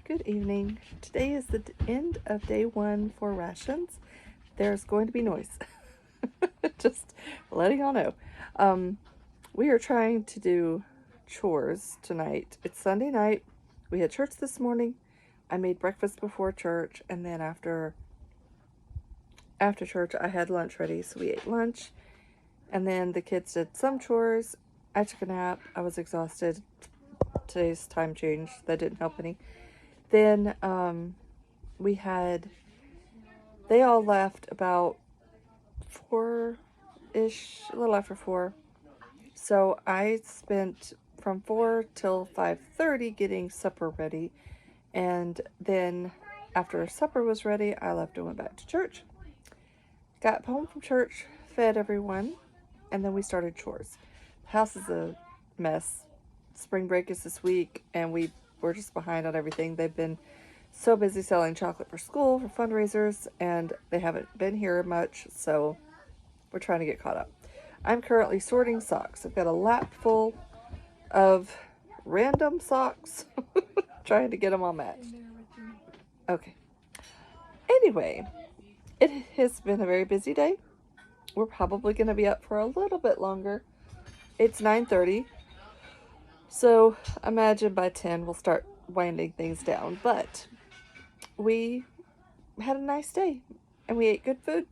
Good evening. Today is the end of day 1 for rations. There's going to be noise. Just letting y'all know. We are trying to do chores tonight. It's Sunday night. We had church this morning. I made breakfast before church, and then after church I had lunch ready, so we ate lunch. And then the kids did some chores. I took a nap. I was exhausted. Today's time change, that didn't help any. Then they all left about 4-ish, a little after 4. So I spent from 4 till 5:30 getting supper ready. And then after supper was ready, I left and went back to church. Got home from church, fed everyone, and then we started chores. The house is a mess. Spring break is this week, and we're just behind on everything. They've been so busy selling chocolate for school, for fundraisers, and they haven't been here much, so we're trying to get caught up. I'm currently sorting socks. I've got a lap full of random socks, trying to get them all matched. Okay. Anyway, it has been a very busy day. We're probably going to be up for a little bit longer. It's 9:30, so imagine by 10 we'll start winding things down, but we had a nice day and we ate good food,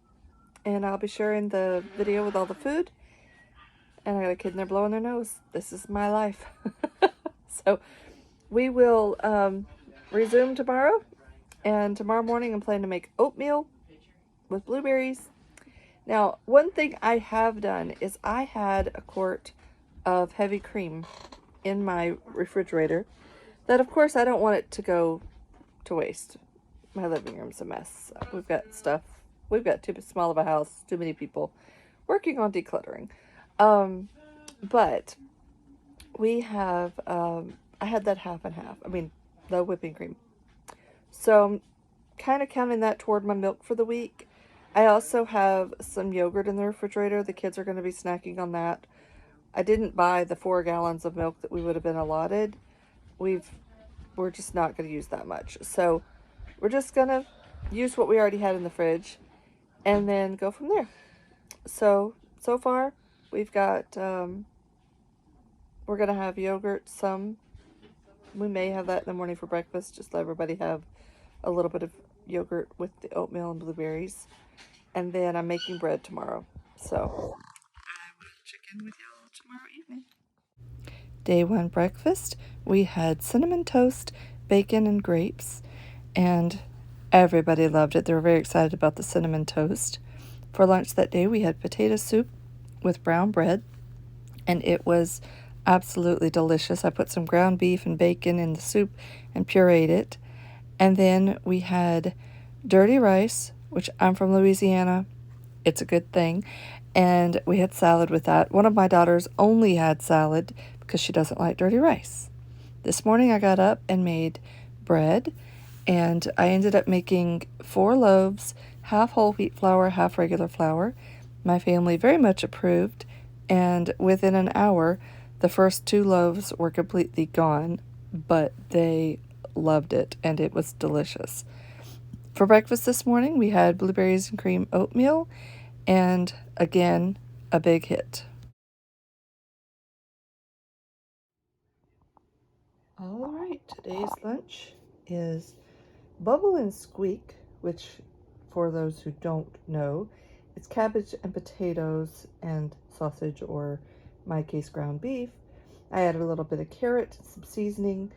and I'll be sharing the video with all the food. And I got a kid in there blowing their nose. This is my life. So we will resume tomorrow, and tomorrow morning I'm planning to make oatmeal with blueberries. Now, one thing I have done is I had a quart of heavy cream in my refrigerator that, of course, I don't want it to go to waste. My living room's a mess. We've got stuff. We've got too small of a house, too many people working on decluttering. But we have, I had that half and half. I mean, the whipping cream. So I'm kind of counting that toward my milk for the week. I also have some yogurt in the refrigerator. The kids are going to be snacking on that. I didn't buy the 4 gallons of milk that we would have been allotted. We're just not going to use that much. So we're just going to use what we already had in the fridge and then go from there. So far, we've got, we're going to have yogurt, we may have that in the morning for breakfast, just let everybody have a little bit of yogurt with the oatmeal and blueberries. And then I'm making bread tomorrow. So I will check in with y'all tomorrow evening. Day 1 breakfast, we had cinnamon toast, bacon, and grapes. And everybody loved it. They were very excited about the cinnamon toast. For lunch that day, we had potato soup with brown bread, and it was absolutely delicious. I put some ground beef and bacon in the soup and pureed it. And then we had dirty rice, which I'm from Louisiana. It's a good thing. And we had salad with that. One of my daughters only had salad because she doesn't like dirty rice. This morning I got up and made bread, and I ended up making 4 loaves, half whole wheat flour, half regular flour. My family very much approved, and within an hour, the first 2 loaves were completely gone, but they loved it, and it was delicious. For breakfast this morning, we had blueberries and cream oatmeal, and again, a big hit. All right, today's lunch is Bubble and Squeak, which, for those who don't know, it's cabbage and potatoes and sausage, or in my case, ground beef. I added a little bit of carrot, some seasoning.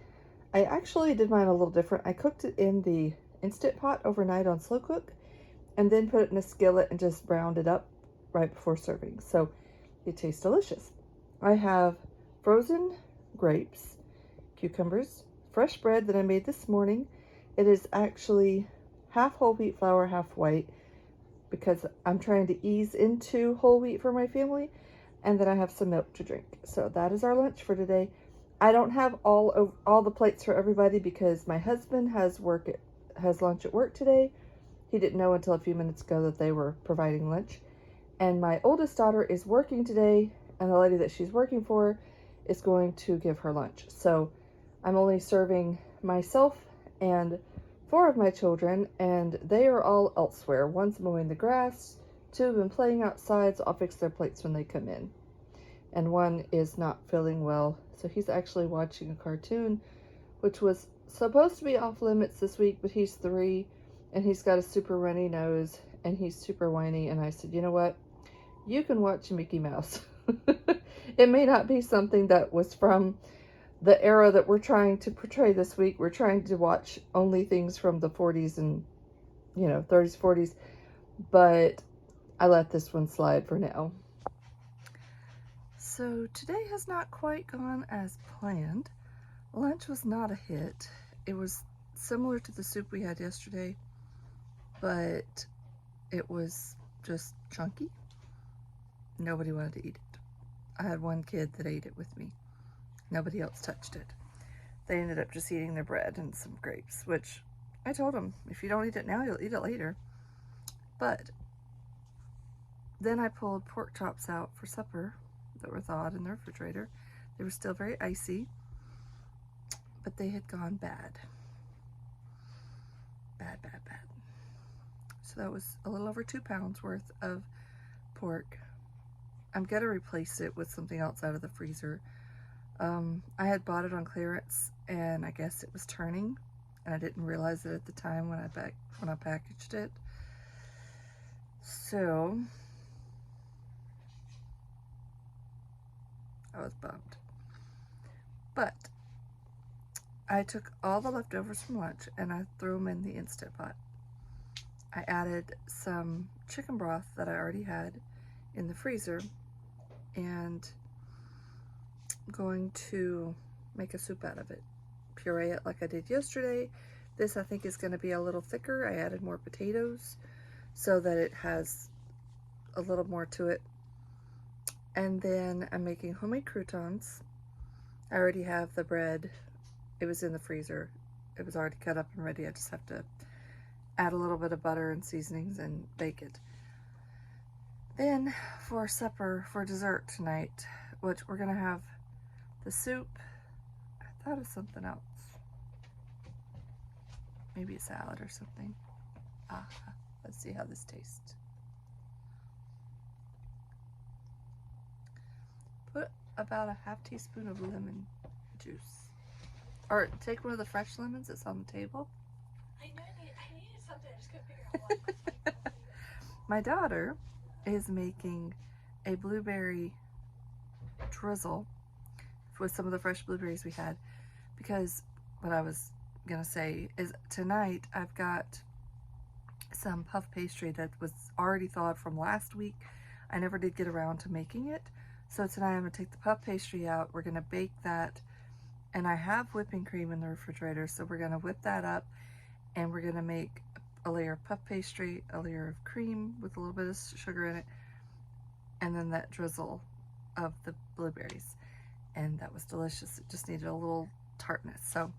I actually did mine a little different. I cooked it in the Instant Pot overnight on slow cook, and then put it in a skillet and just browned it up right before serving. So it tastes delicious. I have frozen grapes, cucumbers, fresh bread that I made this morning. It is actually half whole wheat flour, half white, because I'm trying to ease into whole wheat for my family. And then I have some milk to drink. So that is our lunch for today. I don't have all the plates for everybody because my husband has lunch at work today. He didn't know until a few minutes ago that they were providing lunch. And my oldest daughter is working today, and the lady that she's working for is going to give her lunch. So I'm only serving myself and 4 of my children, and they are all elsewhere. One's mowing the grass, 2 have been playing outside, so I'll fix their plates when they come in. And one is not feeling well, so he's actually watching a cartoon, which was supposed to be off limits this week, but he's 3, and he's got a super runny nose, and he's super whiny, and I said, you know what? You can watch Mickey Mouse. It may not be something that was from the era that we're trying to portray this week. We're trying to watch only things from the 40s and, 30s, 40s, but I let this one slide for now. So today has not quite gone as planned. Lunch was not a hit. It was similar to the soup we had yesterday, but it was just chunky. Nobody wanted to eat it. I had one kid that ate it with me. Nobody else touched it. They ended up just eating their bread and some grapes, which I told them, if you don't eat it now, you'll eat it later. But then I pulled pork chops out for supper that were thawed in the refrigerator. They were still very icy, but they had gone bad. Bad, bad, bad. So that was a little over 2 pounds worth of pork. I'm going to replace it with something else out of the freezer. I had bought it on clearance, and I guess it was turning, and I didn't realize it at the time when I packaged it. So I was bummed. But I took all the leftovers from lunch and I threw them in the Instant Pot. I added some chicken broth that I already had in the freezer, and I'm going to make a soup out of it. Puree it like I did yesterday. This I think is going to be a little thicker. I added more potatoes so that it has a little more to it. And then I'm making homemade croutons. I already have the bread. It was in the freezer. It was already cut up and ready. I just have to add a little bit of butter and seasonings and bake it. Then for supper, for dessert tonight, which we're gonna have the soup. I thought of something else. Maybe a salad or something. Let's see how this tastes. Put about a half teaspoon of lemon juice. Or take one of the fresh lemons that's on the table. I needed something. I just couldn't figure out what. My daughter is making a blueberry drizzle with some of the fresh blueberries we had, because what I was gonna say is tonight I've got some puff pastry that was already thawed from last week. I never did get around to making it, so tonight I'm gonna take the puff pastry out. We're gonna bake that, and I have whipping cream in the refrigerator, so we're gonna whip that up, and we're gonna make a layer of puff pastry, a layer of cream with a little bit of sugar in it, and then that drizzle of the blueberries. And that was delicious. It just needed a little tartness. So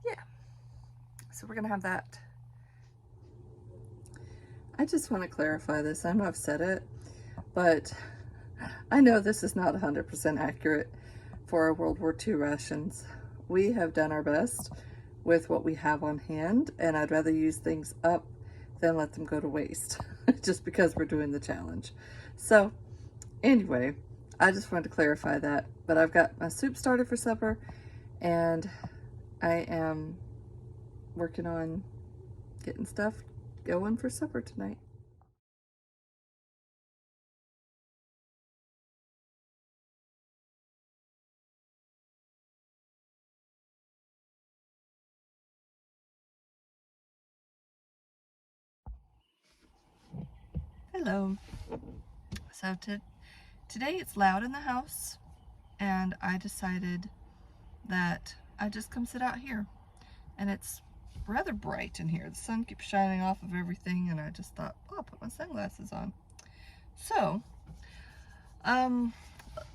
yeah, so we're gonna have that. I just want to clarify this. I know I've said it, but I know this is not 100% accurate for our World War II rations. We have done our best with what we have on hand, and I'd rather use things up than let them go to waste just because we're doing the challenge. So anyway, I just wanted to clarify that. But I've got my soup started for supper, and I am working on getting stuff going for supper tonight. Hello. So today it's loud in the house, and I decided that I'd just come sit out here. And it's rather bright in here. The sun keeps shining off of everything, and I just thought, oh, I'll put my sunglasses on. So,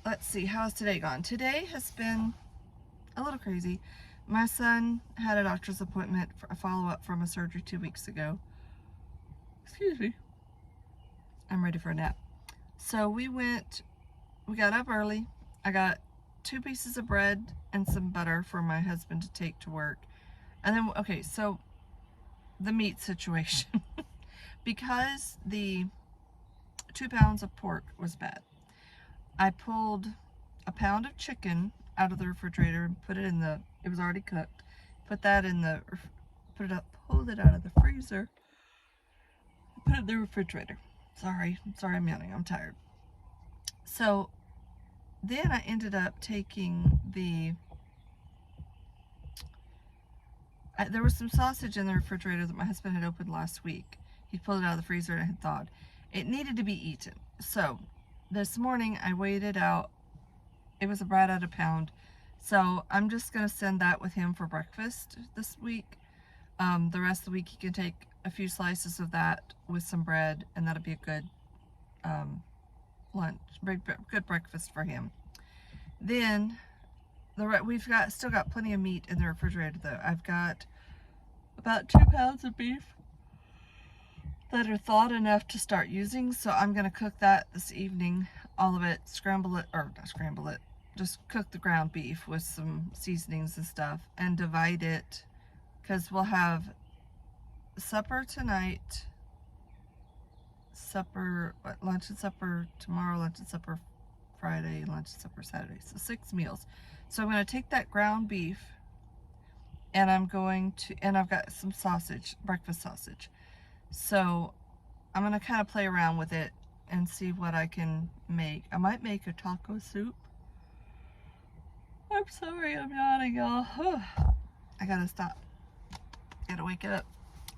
let's see, how's today gone? Today has been a little crazy. My son had a doctor's appointment for a follow-up from a surgery 2 weeks ago. Excuse me. I'm ready for a nap. So we got up early. I got 2 pieces of bread and some butter for my husband to take to work. And then, okay, so the meat situation. Because the 2 pounds of pork was bad, I pulled a pound of chicken out of the refrigerator and put it in the, it was already cooked, put that in the, pulled it out of the freezer, put it in the refrigerator. Sorry I'm yawning, I'm tired. So then I ended up taking the, there was some sausage in the refrigerator that my husband had opened last week. He pulled it out of the freezer and I had thawed. It needed to be eaten. So this morning I weighed it out. It was right at a pound. So I'm just going to send that with him for breakfast this week. The rest of the week he can take a few slices of that with some bread, and that'll be a good lunch, good breakfast for him. Then we've still got plenty of meat in the refrigerator though. I've got about 2 pounds of beef that are thawed enough to start using, so I'm going to cook that this evening, all of it, just cook the ground beef with some seasonings and stuff and divide it, because we'll have supper tonight, lunch and supper tomorrow, lunch and supper Friday, lunch and supper Saturday, so 6 meals. So I'm going to take that ground beef and I've got some sausage, breakfast sausage. So I'm going to kind of play around with it and see what I can make. I might make a taco soup. I'm sorry, I'm yawning, y'all. I gotta stop. Gotta wake up.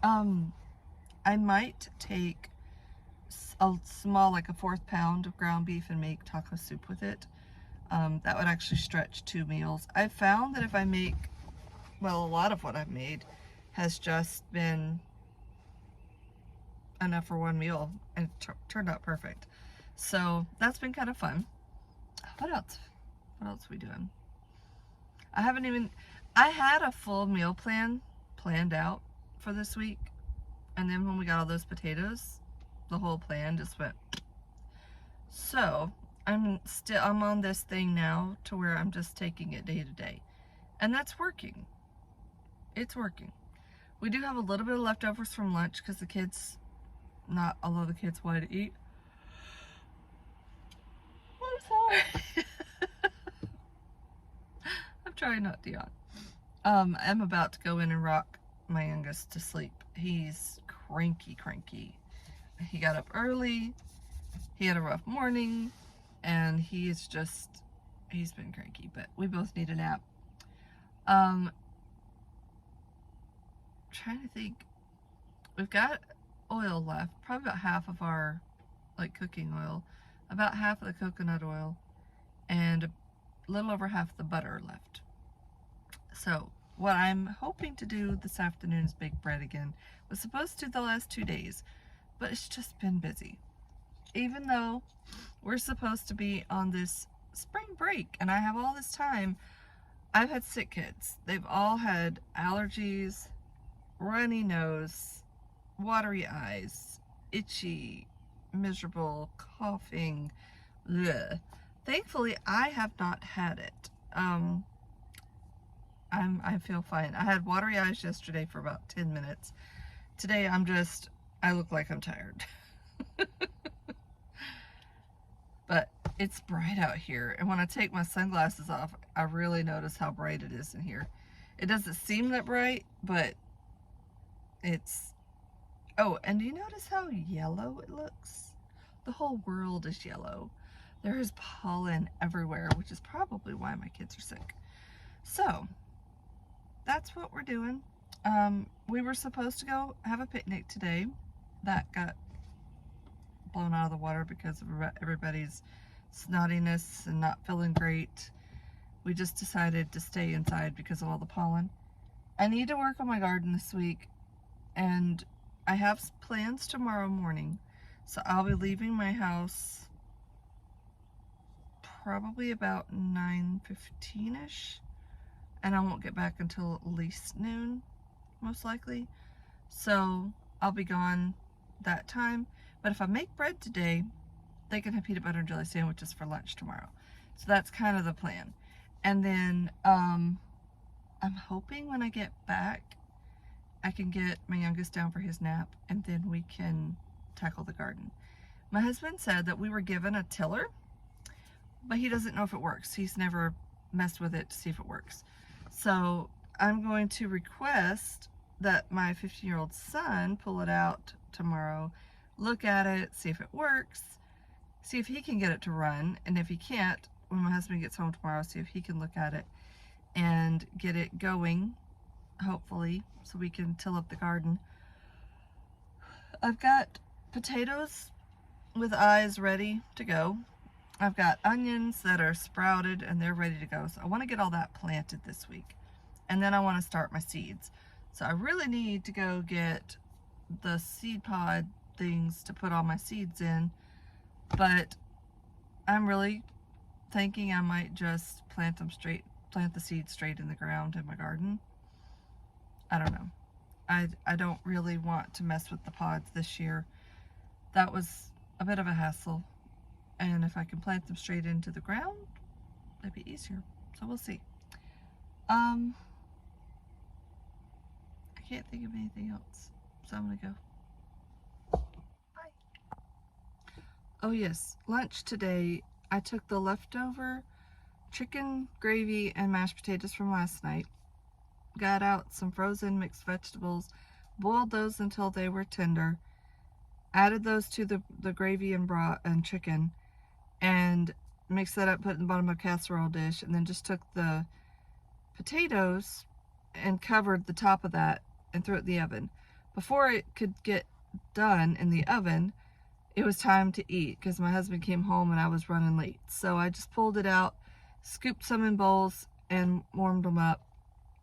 I might take a small, like a 1/4 pound of ground beef and make taco soup with it. That would actually stretch 2 meals. I've found that if I make, well, a lot of what I've made has just been enough for 1 meal and it turned out perfect. So that's been kind of fun. What else? What else are we doing? I had a full meal planned out for this week. And then when we got all those potatoes, the whole plan just went. So I'm on this thing now to where I'm just taking it day to day. And that's working. It's working. We do have a little bit of leftovers from lunch because the kids, not all of the kids wanted to eat. I'm sorry. I'm trying not to yawn. I'm about to go in and rock my youngest to sleep. He's cranky. He got up early. He had a rough morning, and he's been cranky, but we both need a nap. Trying to think. We've got oil left, probably about half of our cooking oil, about half of the coconut oil, and a little over half the butter left. So what I'm hoping to do this afternoon is bake bread again. Was supposed to the last 2 days, but it's just been busy. Even though we're supposed to be on this spring break and I have all this time, I've had sick kids. They've all had allergies, runny nose, watery eyes, itchy, miserable, coughing. Bleh. Thankfully, I have not had it. I feel fine. I had watery eyes yesterday for about 10 minutes. Today I look like I'm tired. But it's bright out here, and when I take my sunglasses off, I really notice how bright it is in here. It doesn't seem that bright, but it's... Oh, and do you notice how yellow it looks? The whole world is yellow. There is pollen everywhere, which is probably why my kids are sick. So, that's what we're doing. We were supposed to go have a picnic today. That got blown out of the water because of everybody's snottiness and not feeling great. We just decided to stay inside because of all the pollen. I need to work on my garden this week, and I have plans tomorrow morning. So I'll be leaving my house probably about 9:15ish, and I won't get back until at least noon, most likely. So I'll be gone that time. But if I make bread today, they can have peanut butter and jelly sandwiches for lunch tomorrow. So that's kind of the plan. And then I'm hoping when I get back, I can get my youngest down for his nap, and then we can tackle the garden. My husband said that we were given a tiller, but he doesn't know if it works. He's never messed with it to see if it works. So I'm going to request that my 15-year-old son pull it out tomorrow, look at it, see if it works, see if he can get it to run, and if he can't, when my husband gets home tomorrow, see if he can look at it and get it going, hopefully, so we can till up the garden. I've got potatoes with eyes ready to go. I've got onions that are sprouted and they're ready to go. So I want to get all that planted this week. And then I want to start my seeds. So I really need to go get the seed pod things to put all my seeds in. But I'm really thinking I might just plant the seeds straight in the ground in my garden. I don't know. I don't really want to mess with the pods this year. That was a bit of a hassle. And if I can plant them straight into the ground, that'd be easier. So we'll see. I can't think of anything else. So I'm gonna go. Bye. Oh yes, lunch today, I took the leftover chicken gravy and mashed potatoes from last night, got out some frozen mixed vegetables, boiled those until they were tender, added those to the gravy and broth and chicken, and mixed that up, put it in the bottom of a casserole dish, and then just took the potatoes and covered the top of that and threw it in the oven. Before it could get done in the oven, it was time to eat because my husband came home and I was running late. So I just pulled it out, scooped some in bowls, and warmed them up.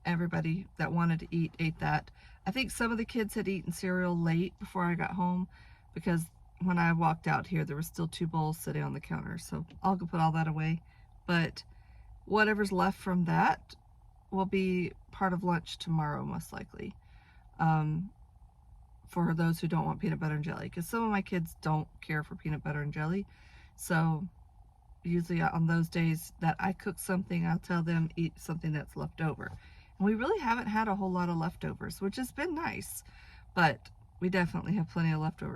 Everybody that wanted to eat ate that. I think some of the kids had eaten cereal late before I got home because when I walked out here, there were still 2 bowls sitting on the counter. So I'll go put all that away. But whatever's left from that will be part of lunch tomorrow, most likely. For those who don't want peanut butter and jelly. Because some of my kids don't care for peanut butter and jelly. So usually on those days that I cook something, I'll tell them eat something that's left over. And we really haven't had a whole lot of leftovers, which has been nice. But we definitely have plenty of leftovers.